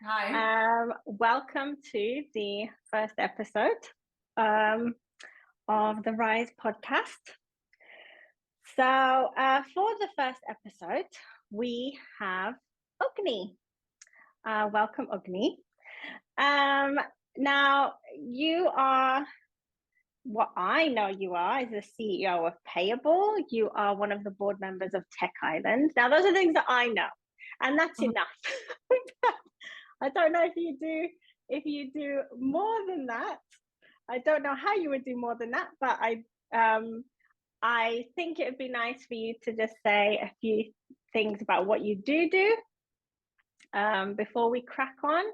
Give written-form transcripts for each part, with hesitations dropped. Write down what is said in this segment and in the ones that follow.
Hi. Welcome to the first episode um, of the Rise podcast. For the first episode, we have Ugne. Welcome, Ugne. Now, you are what I know you are is the CEO of Payable. You are one of the board members of Tech Island. Now, those are things that I know, and that's enough. I don't know if you do more than that. I don't know how you would do more than that, but I think it would be nice for you to just say a few things about what you do before we crack on.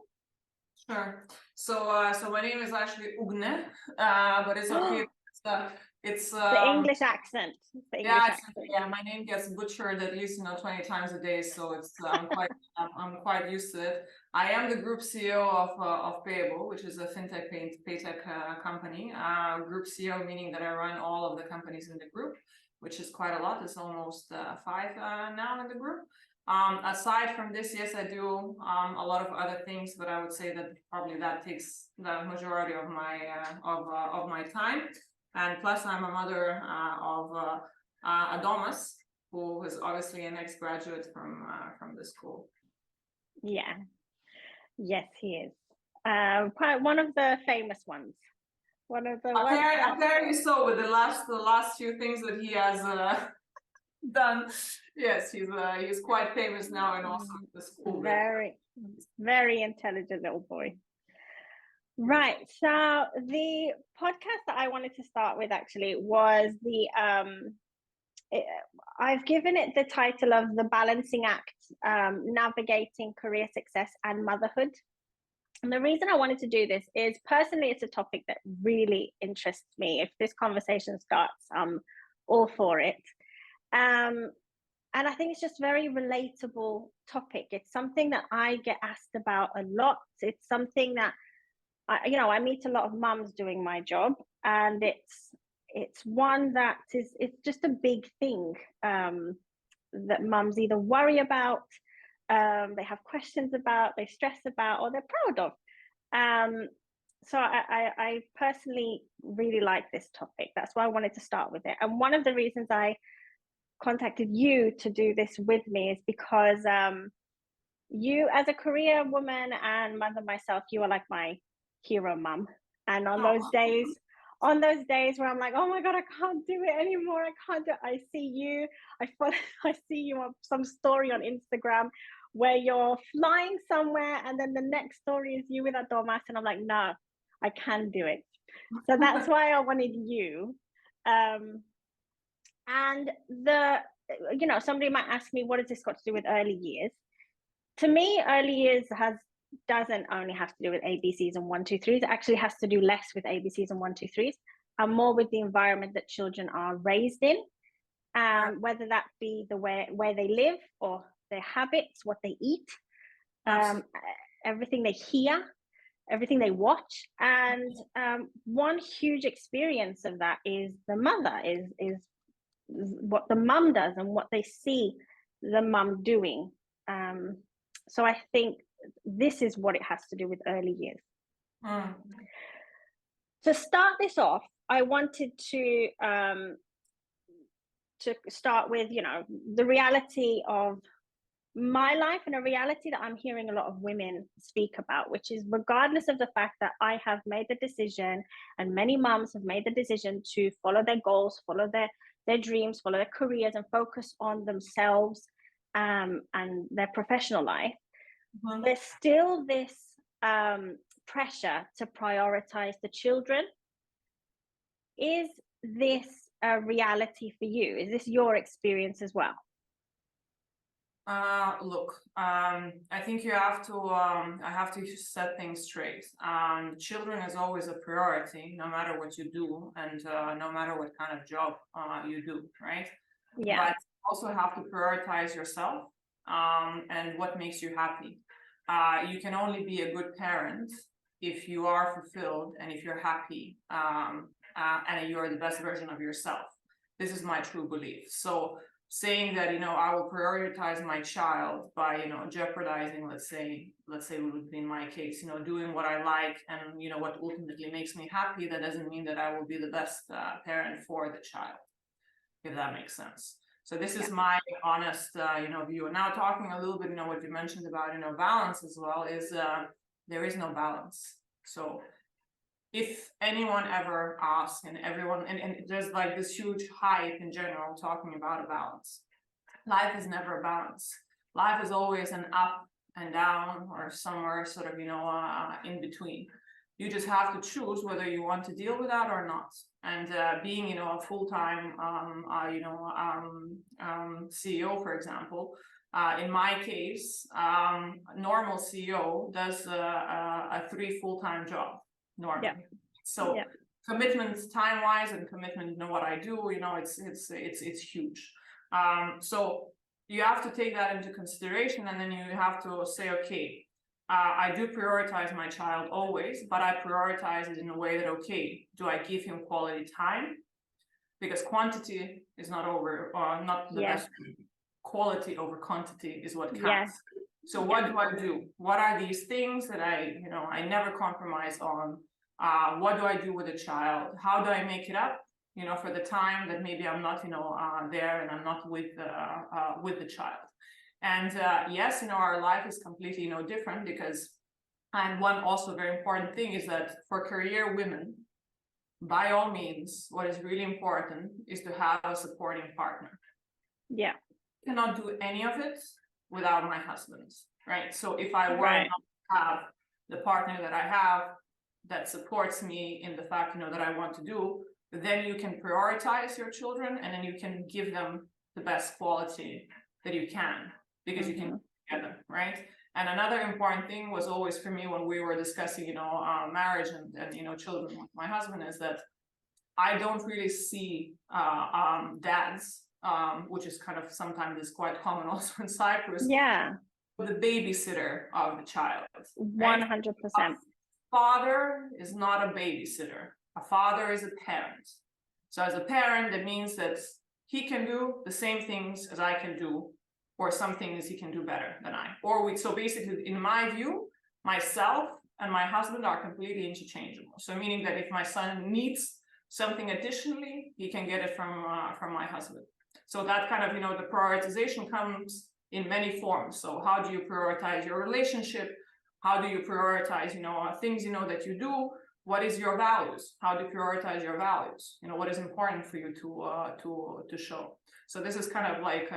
Sure. So my name is actually Ugne, but it's okay. It's The English accent. The English accent. yeah. My name gets butchered at least 20 times a day, so it's I'm quite used to it. I am the group CEO of Payable, which is a fintech paytech company. Group CEO meaning that I run all of the companies in the group, which is quite a lot. It's almost 5 now in the group. Aside from this, yes, I do a lot of other things, but I would say that probably that takes the majority of my time. And plus, I'm a mother of Adomas, who is obviously an ex-graduate from the school. Yeah. Yes, he is. Quite one of the famous ones. One of the apparently so, with the last few things that he has done. Yes, he's quite famous now, and also the school. Very, very intelligent little boy. Right. So the podcast that I wanted to start with actually was I've given it the title of The Balancing Act, Navigating Career Success and Motherhood. And the reason I wanted to do this is personally, it's a topic that really interests me. If this conversation starts, I'm all for it. And I think it's just very relatable topic. It's something that I get asked about a lot. It's something that I meet a lot of mums doing my job, and it's one that it's just a big thing that mums either worry about, they have questions about, they stress about, or they're proud of. So I personally really like this topic. That's why I wanted to start with it. And one of the reasons I contacted you to do this with me is because you, as a career woman and mother myself, you are like my hero mum. And on those days where I'm like, oh my god, I can't do it anymore, I can't do it, I see you, I see you on some story on Instagram where you're flying somewhere, and then the next story is you with a Domas, and I'm like, no, I can do it. So that's why I wanted you. And somebody might ask me, what has this got to do with early years? To me, early years doesn't only have to do with ABCs and 1, 2, 3s. It actually has to do less with ABCs and 1, 2, 3s, and more with the environment that children are raised in, whether that be the where they live, or their habits, what they eat, everything they hear, everything they watch. And one huge experience of that is the mother, is what the mum does and what they see the mum doing. So I think this is what it has to do with early years. To start this off, I wanted to start with, the reality of my life, and a reality that I'm hearing a lot of women speak about, which is, regardless of the fact that I have made the decision, and many mums have made the decision to follow their goals, follow their dreams, follow their careers, and focus on themselves and their professional life, there's still this pressure to prioritize the children. Is this a reality for you? Is this your experience as well? Look, I think I have to set things straight. Children is always a priority, no matter what you do, and no matter what kind of job you do, right? Yeah. But you also have to prioritize yourself and what makes you happy. You can only be a good parent if you are fulfilled and if you're happy and you're the best version of yourself. This is my true belief. So saying that, I will prioritize my child by, jeopardizing, let's say would be in my case, doing what I like and, what ultimately makes me happy, that doesn't mean that I will be the best parent for the child, if that makes sense. So this is my honest, view. And now talking a little bit, what you mentioned about, balance as well, is there is no balance. So if anyone ever asks, and everyone, and there's like this huge hype in general talking about a balance. Life is never a balance. Life is always an up and down, or somewhere sort of, in between. You just have to choose whether you want to deal with that or not. And being, a full-time, CEO, for example, in my case, normal CEO does a 3 full-time job normally. So commitment time-wise and commitment, what I do, it's huge. So you have to take that into consideration, and then you have to say, okay, I do prioritize my child always, but I prioritize it in a way that, okay, do I give him quality time? Because quantity is not the best. Quality over quantity is what counts. So what do I do? What are these things that I never compromise on? What do I do with a child? How do I make it up, for the time that maybe I'm not, there and I'm not with the child? And yes, our life is completely, different, because, and one also very important thing is that for career women, by all means, what is really important is to have a supporting partner. I cannot do any of it without my husband, right? So if I were not to have the partner that I have that supports me in the fact, that I want to do, then you can prioritize your children, and then you can give them the best quality that you can, because you can together, right? And another important thing was always for me when we were discussing, marriage and children with my husband, is that I don't really see dads, which is kind of sometimes is quite common also in Cyprus. The babysitter of the child. 100%. A father is not a babysitter. A father is a parent. So as a parent, that means that he can do the same things as I can do, or some things he can do better than I. So basically, in my view, myself and my husband are completely interchangeable. So meaning that if my son needs something additionally, he can get it from my husband. So that kind of, the prioritization comes in many forms. So how do you prioritize your relationship? How do you prioritize, things, that you do? What is your values? How do you prioritize your values? What is important for you to show? So this is kind of like,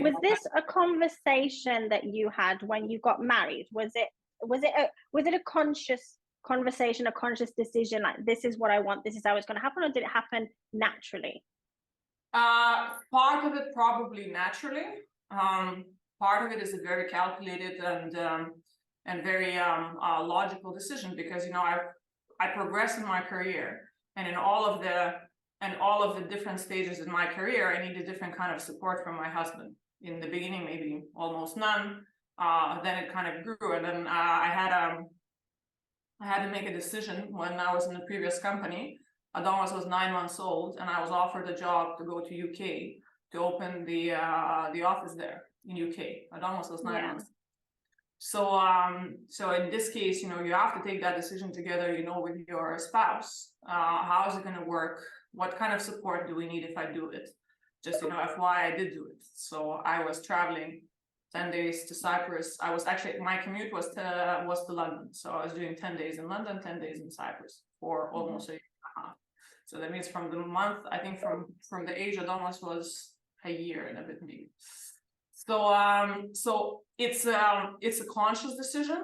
Was this a conversation that you had when you got married? Was it a conscious conversation, a conscious decision, like, this is what I want, this is how it's going to happen, or did it happen naturally? Part of it probably naturally. Part of it is a very calculated and very logical decision, because I progressed in my career, and in all of the different stages in my career, I needed different kind of support from my husband. In the beginning, maybe almost none. Then it kind of grew, and then I had to make a decision when I was in the previous company. Adomas was 9 months old, and I was offered a job to go to UK to open the office there in UK. Adomas was 9 months. So in this case, you have to take that decision together, with your spouse. How is it going to work? What kind of support do we need if I do it? Just, FYI, I did do it. So I was traveling 10 days to Cyprus. My commute was to London. So I was doing 10 days in London, 10 days in Cyprus for almost a year and a half. So that means from the month, I think from the age of almost was a year and a bit maybe. So it's a conscious decision,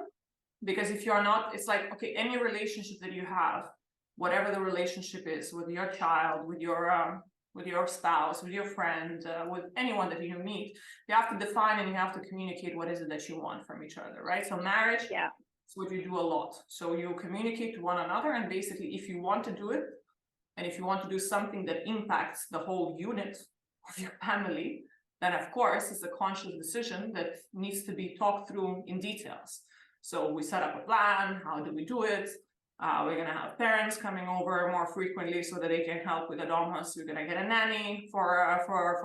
because if you're not, it's like, okay, any relationship that you have, whatever the relationship is, with your child, with your spouse, with your friend, with anyone that you meet, you have to define and you have to communicate what is it that you want from each other, right? So marriage, it's what you do a lot. So you communicate to one another, and basically, if you want to do it, and if you want to do something that impacts the whole unit of your family, then of course it's a conscious decision that needs to be talked through in details. So we set up a plan. How do we do it? We're going to have parents coming over more frequently so that they can help with the domos. We're going to get a nanny for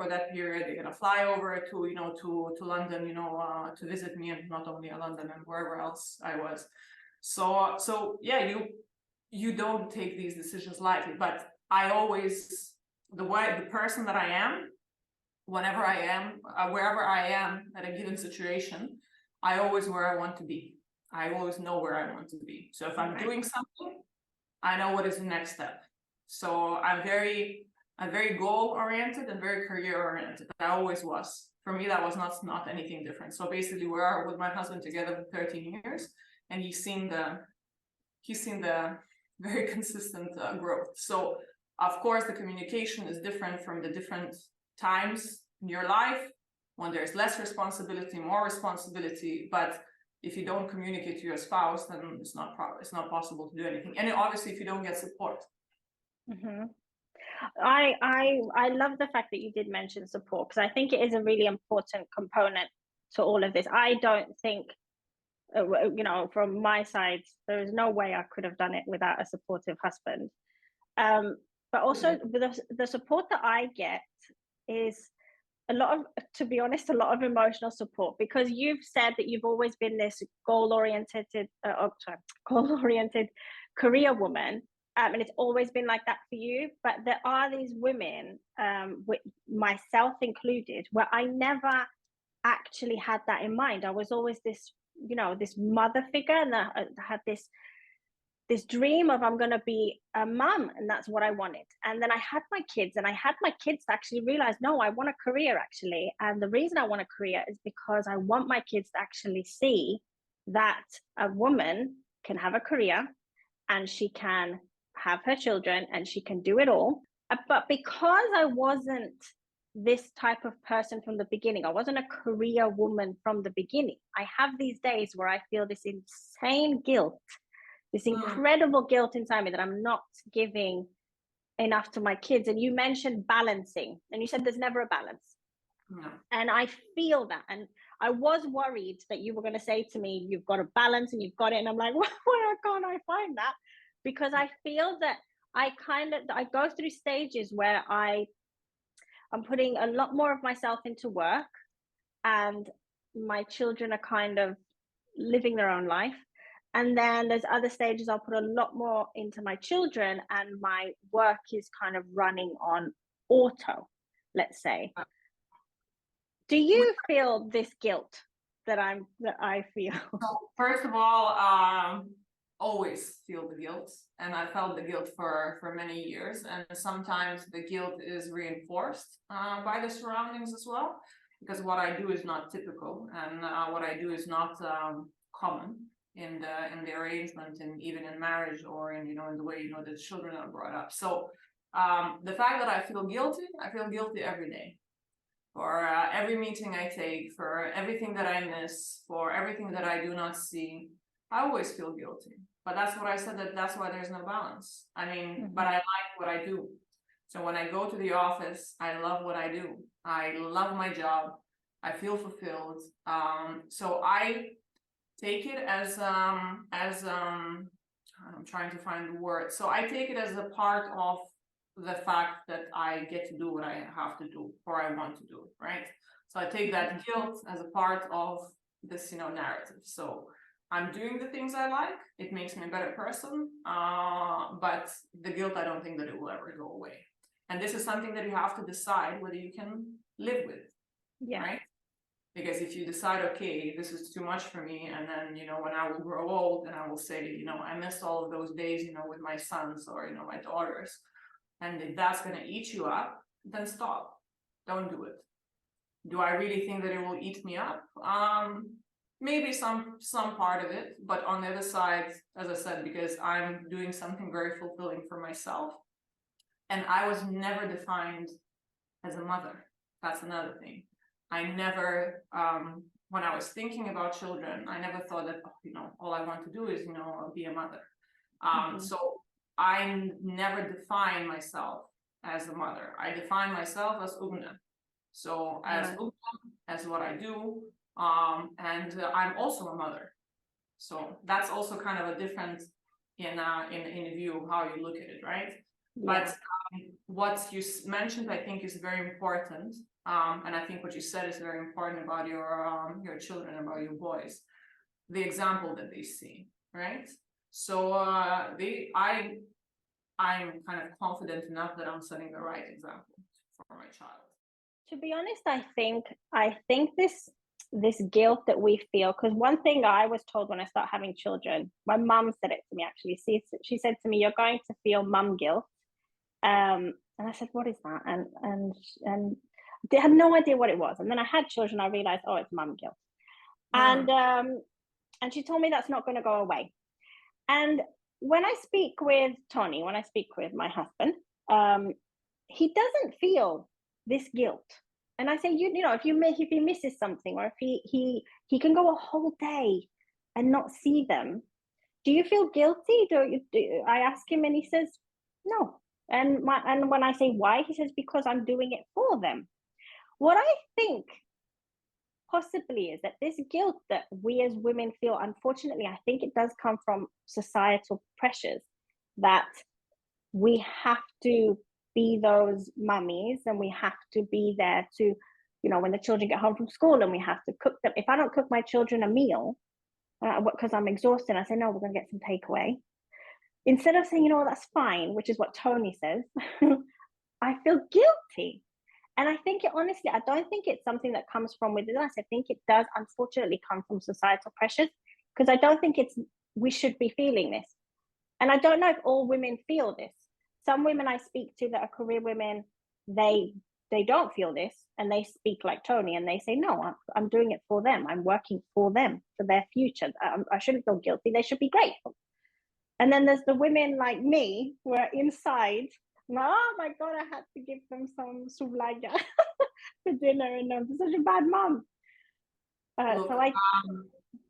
that period. They're going to fly over to London, to visit me, and not only in London and wherever else I was. So yeah, you don't take these decisions lightly, but I always, the person that I am, whenever I am, wherever I am at a given situation, I always where I want to be. I always know where I want to be. So if I'm doing something, I know what is the next step. So I'm very goal oriented and very career oriented. I always was. For me, that was not anything different. So basically, we're with my husband together for 13 years, and he's seen the very consistent growth. So of course, the communication is different from the different times in your life when there's less responsibility, more responsibility, but if you don't communicate to your spouse, then it's not possible to do anything. And obviously, if you don't get support. Mm-hmm. I love the fact that you did mention support, because I think it is a really important component to all of this. I don't think, from my side, there is no way I could have done it without a supportive husband. But also the support that I get is to be honest, a lot of emotional support, because you've said that you've always been this goal-oriented career woman, and it's always been like that for you. But there are these women, with myself included, where I never actually had that in mind. I was always this, this mother figure, and I had this dream of I'm going to be a mum, and that's what I wanted. And then I had my kids, and I had my kids to actually realize, no, I want a career actually. And the reason I want a career is because I want my kids to actually see that a woman can have a career, and she can have her children, and she can do it all. But because I wasn't this type of person from the beginning, I wasn't a career woman from the beginning, I have these days where I feel this insane guilt, this incredible guilt inside me that I'm not giving enough to my kids. And you mentioned balancing, and you said there's never a balance. No. And I feel that. And I was worried that you were going to say to me, you've got a balance and you've got it. And I'm like, where can't I find that? Because I feel that I go through stages where I'm putting a lot more of myself into work, and my children are kind of living their own life. And then there's other stages I'll put a lot more into my children, and my work is kind of running on auto, let's say. Do you feel this guilt that I feel? So first of all, always feel the guilt, and I felt the guilt for many years, and sometimes the guilt is reinforced by the surroundings as well, because what I do is not typical, and what I do is not common in the arrangement, and even in marriage, or in in the way the children are brought up. So the fact that I feel guilty every day, for every meeting I take, for everything that I miss, for everything that I do not see. I always feel guilty. But that's what I said, that's why there's no balance. I mean, but I like what I do. So when I go to the office, I love what I do. I love my job. I feel fulfilled. So I take it as I'm trying to find the word. So I take it as a part of the fact that I get to do what I have to do, or I want to do, right? So I take that guilt as a part of this, narrative. So I'm doing the things I like. It makes me a better person. But the guilt, I don't think that it will ever go away. And this is something that you have to decide whether you can live with, right? Because if you decide, okay, this is too much for me, and then, when I will grow old, and I will say, I missed all of those days, with my sons or, my daughters, and if that's going to eat you up, then stop. Don't do it. Do I really think that it will eat me up? Maybe some part of it, but on the other side, as I said, because I'm doing something very fulfilling for myself, and I was never defined as a mother. That's another thing. I never, when I was thinking about children, I never thought that, all I want to do is, be a mother. So I never define myself as a mother. I define myself as Ugne. So as Ugne, as what I do, and I'm also a mother. So that's also kind of a different in view of how you look at it, right? Yeah. But what you mentioned, I think, is very important, and I think what you said is very important about your children, about your boys, the example that they see, right? So I'm kind of confident enough that I'm setting the right example for my child. To be honest, I think this guilt that we feel, because one thing I was told when I started having children, my mum said it to me actually. She said to me, "You're going to feel mum guilt." And I said, "What is that?" And they had no idea what it was. And then I had children. I realized, oh, it's mum guilt. Yeah. And she told me that's not going to go away. And when I speak with Tony, when I speak with my husband, he doesn't feel this guilt. And I say, you know, if he misses something, or if he can go a whole day and not see them, do you feel guilty? I ask him, and he says, no. And when I say why, he says, because I'm doing it for them. What I think possibly is that this guilt that we as women feel, unfortunately, I think it does come from societal pressures, that we have to be those mummies, and we have to be there to, you know, when the children get home from school, and we have to cook them. If I don't cook my children a meal because I'm exhausted, I say, no, we're going to get some takeaway. Instead of saying, you know, that's fine, which is what Tony says, I feel guilty. And I think honestly, I don't think it's something that comes from within us. I think it does, unfortunately, come from societal pressures, because I don't think we should be feeling this. And I don't know if all women feel this. Some women I speak to that are career women, they don't feel this, and they speak like Tony, and they say, no, I'm doing it for them. I'm working for them, for their future. I shouldn't feel guilty. They should be grateful. And then there's the women like me who are inside, oh my God, I had to give them some souvlaki for dinner, and I'm such a bad mom. Look,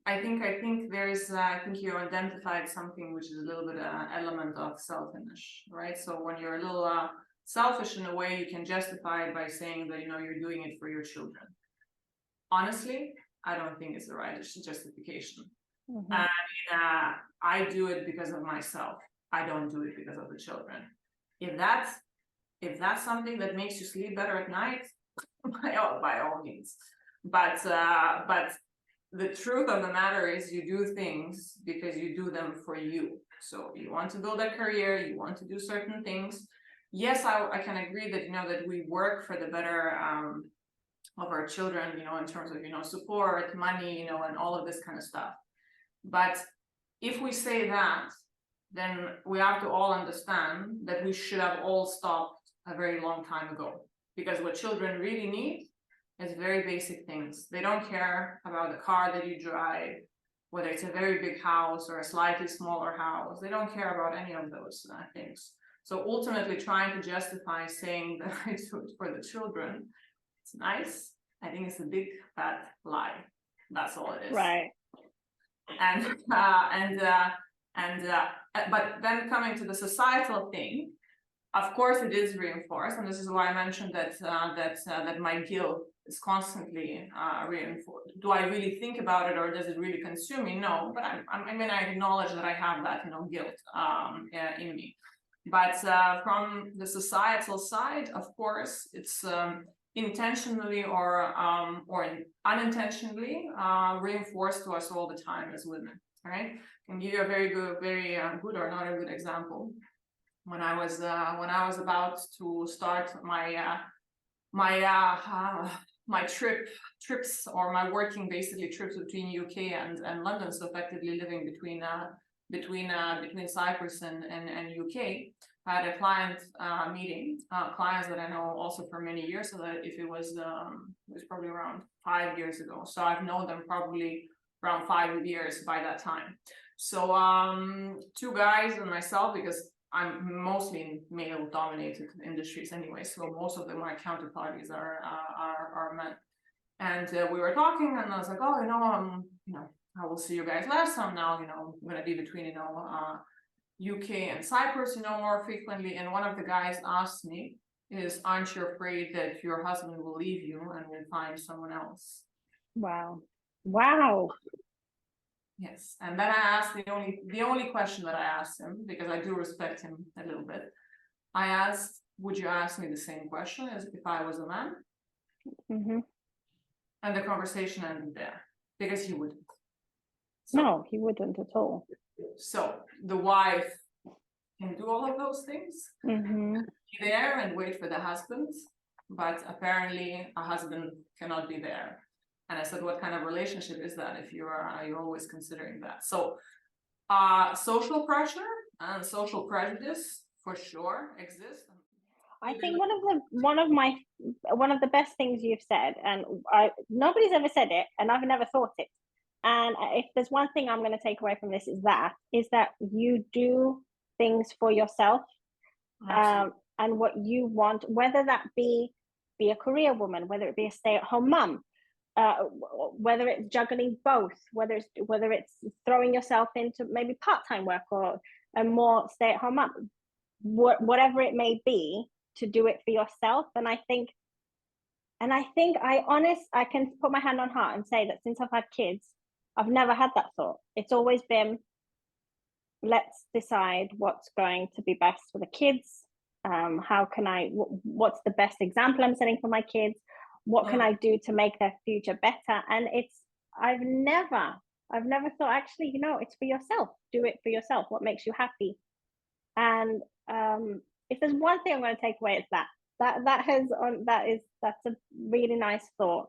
I think there's I think you identified something which is a little bit element of selfishness, right? So when you're a little selfish in a way, you can justify it by saying that, you know, you're doing it for your children. Honestly, I don't think it's the right justification. Mm-hmm. And I do it because of myself. I don't do it because of the children. If that's something that makes you sleep better at night, by all means. But the truth of the matter is, you do things because you do them for you. So you want to build a career, you want to do certain things. Yes, I can agree that, you know, that we work for the better of our children, you know, in terms of, you know, support, money, you know, and all of this kind of stuff. But if we say that, then we have to all understand that we should have all stopped a very long time ago. Because what children really need is very basic things. They don't care about the car that you drive, whether it's a very big house or a slightly smaller house. They don't care about any of those things. So ultimately, trying to justify saying that I do it for the children, it's nice. I think it's a big fat lie. That's all it is. Right. But then coming to the societal thing, of course, it is reinforced, and this is why I mentioned that my guilt is constantly reinforced. Do I really think about it, or does it really consume me? No, but I mean, I acknowledge that I have that, you know, guilt in me. But from the societal side, of course, it's intentionally or unintentionally reinforced to us all the time as women. Right? I can give you a very good or not a good example. When I was about to start my trips, or my working basically trips between UK and London, so effectively living between Cyprus and UK, I had a client meeting, clients that I know also for many years. So that if it was probably around 5 years ago. So I've known them probably around 5 years by that time. So two guys and myself, because I'm mostly in male-dominated industries anyway, so most of them, my counterparties are men. And we were talking, and I was like, oh, you know, I will see you guys less. I'm now, you know, I'm gonna be between, you know, UK and Cyprus, you know, more frequently. And one of the guys asked me, aren't you afraid that your husband will leave you and will find someone else? Wow. Wow. Yes, and then I asked the only question that I asked him, because I do respect him a little bit. I asked, would you ask me the same question as if I was a man? Mm-hmm. And the conversation ended there, because he wouldn't. So, No, he wouldn't at all. So the wife can do all of those things, Mm-hmm. be there and wait for the husband, but apparently a husband cannot be there. And I said, what kind of relationship is that if you're always considering that? So social pressure and social prejudice for sure exist. I think one of the best things you've said, and nobody's ever said it, and I've never thought it. And if there's one thing I'm going to take away from this is that you do things for yourself, and what you want, whether that be a career woman, whether it be a stay-at-home mum, whether it's juggling both, whether it's throwing yourself into maybe part-time work or a more stay-at-home mum, whatever it may be, to do it for yourself. And I think I can put my hand on heart and say that since I've had kids, I've never had that thought. It's always been, let's decide what's going to be best for the kids. How can what's the best example I'm setting for my kids? What can I do to make their future better? And I've never thought, actually, it's for yourself. Do it for yourself. What makes you happy? And if there's one thing I'm going to take away, it's that's a really nice thought.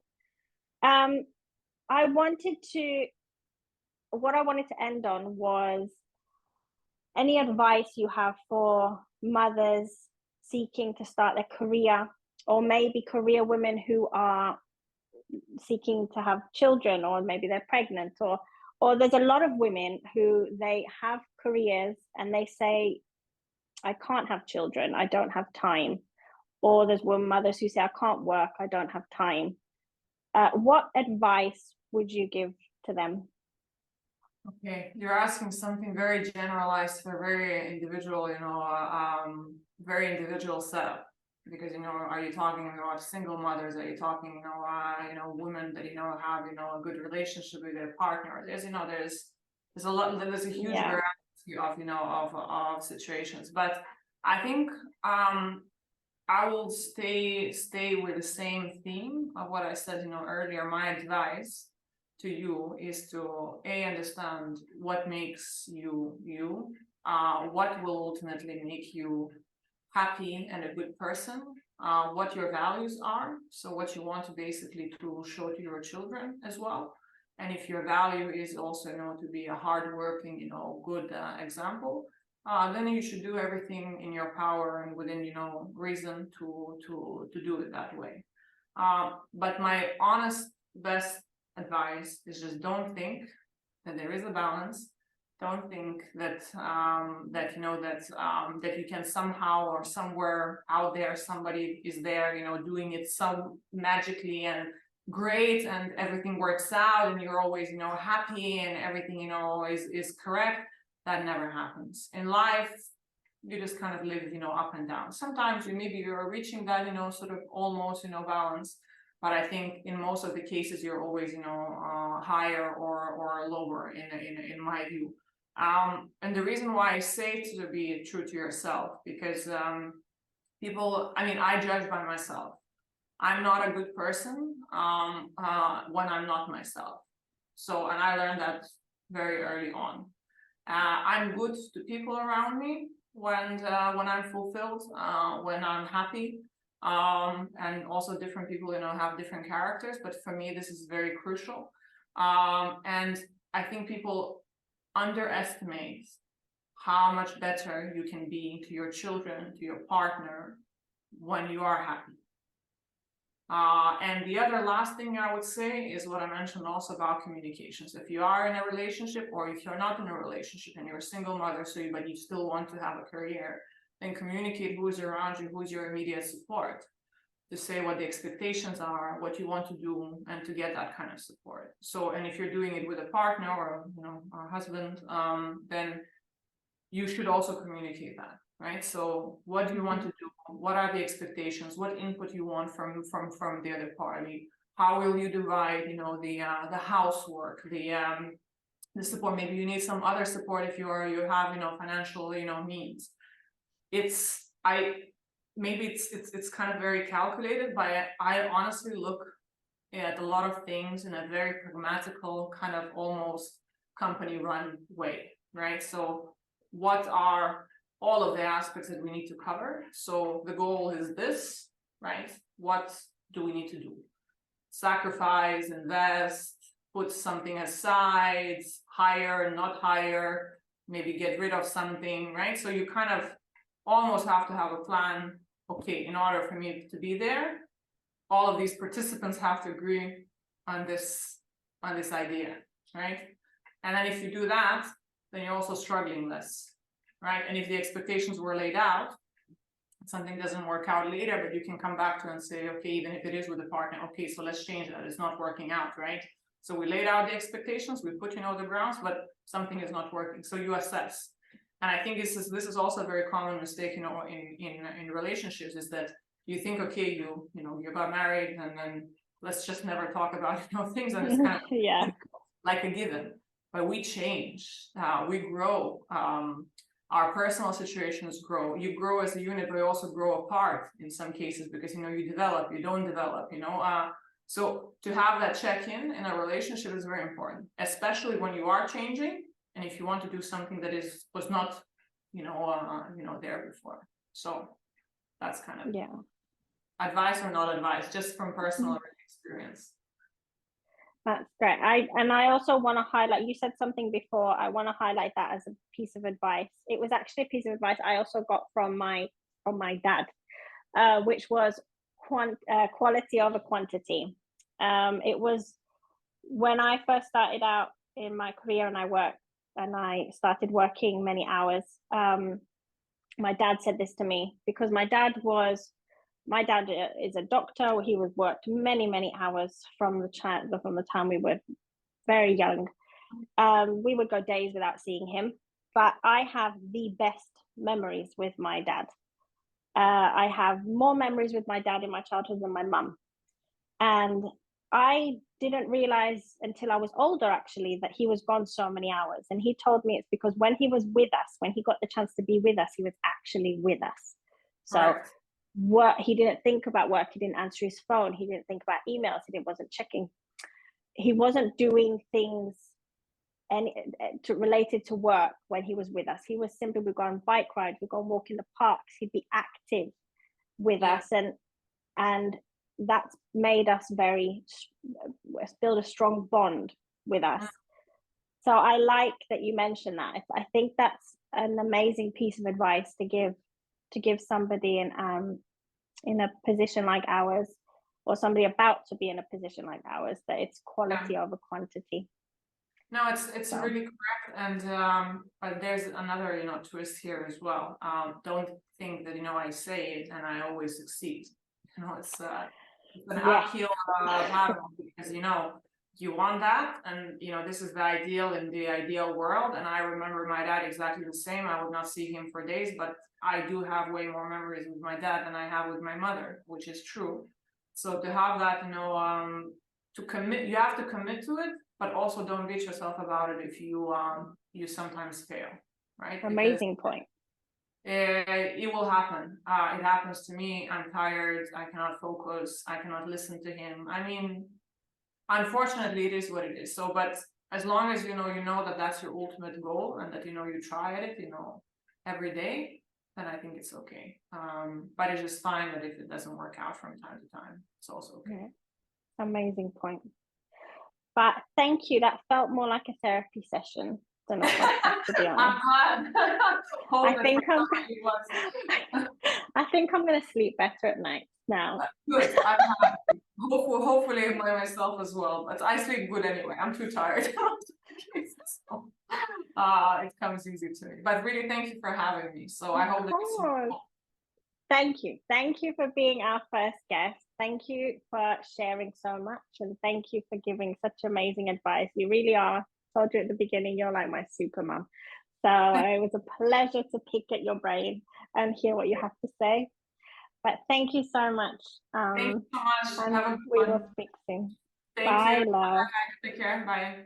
What I wanted to end on was any advice you have for mothers seeking to start their career, or maybe career women who are seeking to have children, or maybe they're pregnant, or there's a lot of women who they have careers and they say, I can't have children, I don't have time. Or there's mothers who say, I can't work, I don't have time. What advice would you give to them? Okay, you're asking something very generalized for very individual, very individual setup. Because are you talking about single mothers? Are you talking, women that have a good relationship with their partner? There's a huge variety of situations. But I think I will stay with the same theme of what I said earlier. My advice to you is to understand what makes you you, what will ultimately make you happy and a good person, what your values are, so what you want to basically to show to your children as well. And if your value is also to be a hardworking good example, then you should do everything in your power and within reason to do it that way. But my honest best advice is just don't think that there is a balance. Don't think that that you can somehow or somewhere out there somebody is there doing it so magically and great and everything works out and you're always happy and everything is correct. That never happens in life. You just kind of live up and down. Sometimes you're reaching that sort of almost balance. But I think in most of the cases you're always higher or lower in my view. And the reason why I say to be true to yourself, because I judge by myself. I'm not a good person when I'm not myself. So, and I learned that very early on. I'm good to people around me when I'm fulfilled, when I'm happy. And also different people have different characters, but for me this is very crucial. And I think people underestimate how much better you can be to your children, to your partner, when you are happy. And the other last thing I would say is what I mentioned also about communications. If you are in a relationship, or if you're not in a relationship and you're a single mother, but you still want to have a career, then communicate who's around you, who's your immediate support, to say what the expectations are, what you want to do, and to get that kind of support. So, and if you're doing it with a partner or a husband, then you should also communicate that, right? So what do you want to do? What are the expectations? What input you want from the other party? How will you divide, the housework, the the support. Maybe you need some other support if you have, you know, financial, you know, needs. Maybe it's kind of very calculated, but I honestly look at a lot of things in a very pragmatical, kind of almost company run way, right? So what are all of the aspects that we need to cover? So the goal is this, right? What do we need to do? Sacrifice, invest, put something aside, hire, not hire, maybe get rid of something, right? So you kind of almost have to have a plan. Okay, in order for me to be there, all of these participants have to agree on this idea, right? And then if you do that, then you're also struggling less, right? And if the expectations were laid out, something doesn't work out later, but you can come back to and say, okay, even if it is with a partner, okay, so let's change that. It's not working out, right? So we laid out the expectations, we put, you know, the grounds, but something is not working. So you assess. And I think this is also a very common mistake, you know, in relationships, is that you think, okay, you got married, and then let's just never talk about, you know, things, and it's kind of yeah, like a given. But we change, we grow, our personal situations grow. You grow as a unit, but you also grow apart in some cases, because, you know, you develop, you don't develop, you know. So to have that check-in in a relationship is very important, especially when you are changing, and if you want to do something that was not, you know, there before. So that's kind of advice or not advice, just from personal experience. That's great. I also want to highlight, you said something before, I want to highlight that as a piece of advice. It was actually a piece of advice I also got from my dad, which was quality over quantity. It was when I first started out in my career, and I started working many hours. My dad said this to me, because my dad is a doctor. He was worked many hours from the time we were very young. We would go days without seeing him, but I have the best memories with my dad. I have more memories with my dad in my childhood than my mum. And I didn't realize until I was older, actually, that he was gone so many hours. And he told me it's because when he was with us, when he got the chance to be with us, he was actually with us. So he didn't think about work. He didn't answer his phone. He didn't think about emails. He wasn't checking. He wasn't doing things related to work when he was with us. He was simply, we'd go on bike rides, we'd go and walk in the parks. He'd be active with us, and that's made us build a strong bond with us. So I like that you mentioned that. I think that's an amazing piece of advice to give somebody in a position like ours, or somebody about to be in a position like ours, that it's quality over quantity. No, it's really correct. And but there's another, you know, twist here as well. Don't think that, you know, I say it and I always succeed. You know, it's an uphill battle, because, you know, you want that, and, you know, this is the ideal in the ideal world. And I remember my dad exactly the same. I would not see him for days, but I do have way more memories with my dad than I have with my mother, which is true. So to have that, you know, to commit, you have to commit to it, but also don't beat yourself about it if you sometimes fail, right? Amazing point. It will happen. It happens to me. I'm tired. I cannot focus. I cannot listen to him. I mean, unfortunately, it is what it is. So, but as long as you know that that's your ultimate goal, and that, you know, you try at it, you know, every day, then I think it's okay. But it's just fine that if it doesn't work out from time to time, it's also okay. Amazing point. But thank you. That felt more like a therapy session than a podcast, to be honest. I think I'm going to sleep better at night now. Good. Hopefully by myself as well. But I sleep good anyway. I'm too tired. So, it comes easy to me. But really, thank you for having me. So I hope that Thank you for being our first guest. Thank you for sharing so much, and thank you for giving such amazing advice. You really are. I told you at the beginning, you're like my super mom. So it was a pleasure to pick at your brain and hear what you have to say. But thank you so much. Thank you so much. And we will speak soon. Bye, love. Take care. Bye.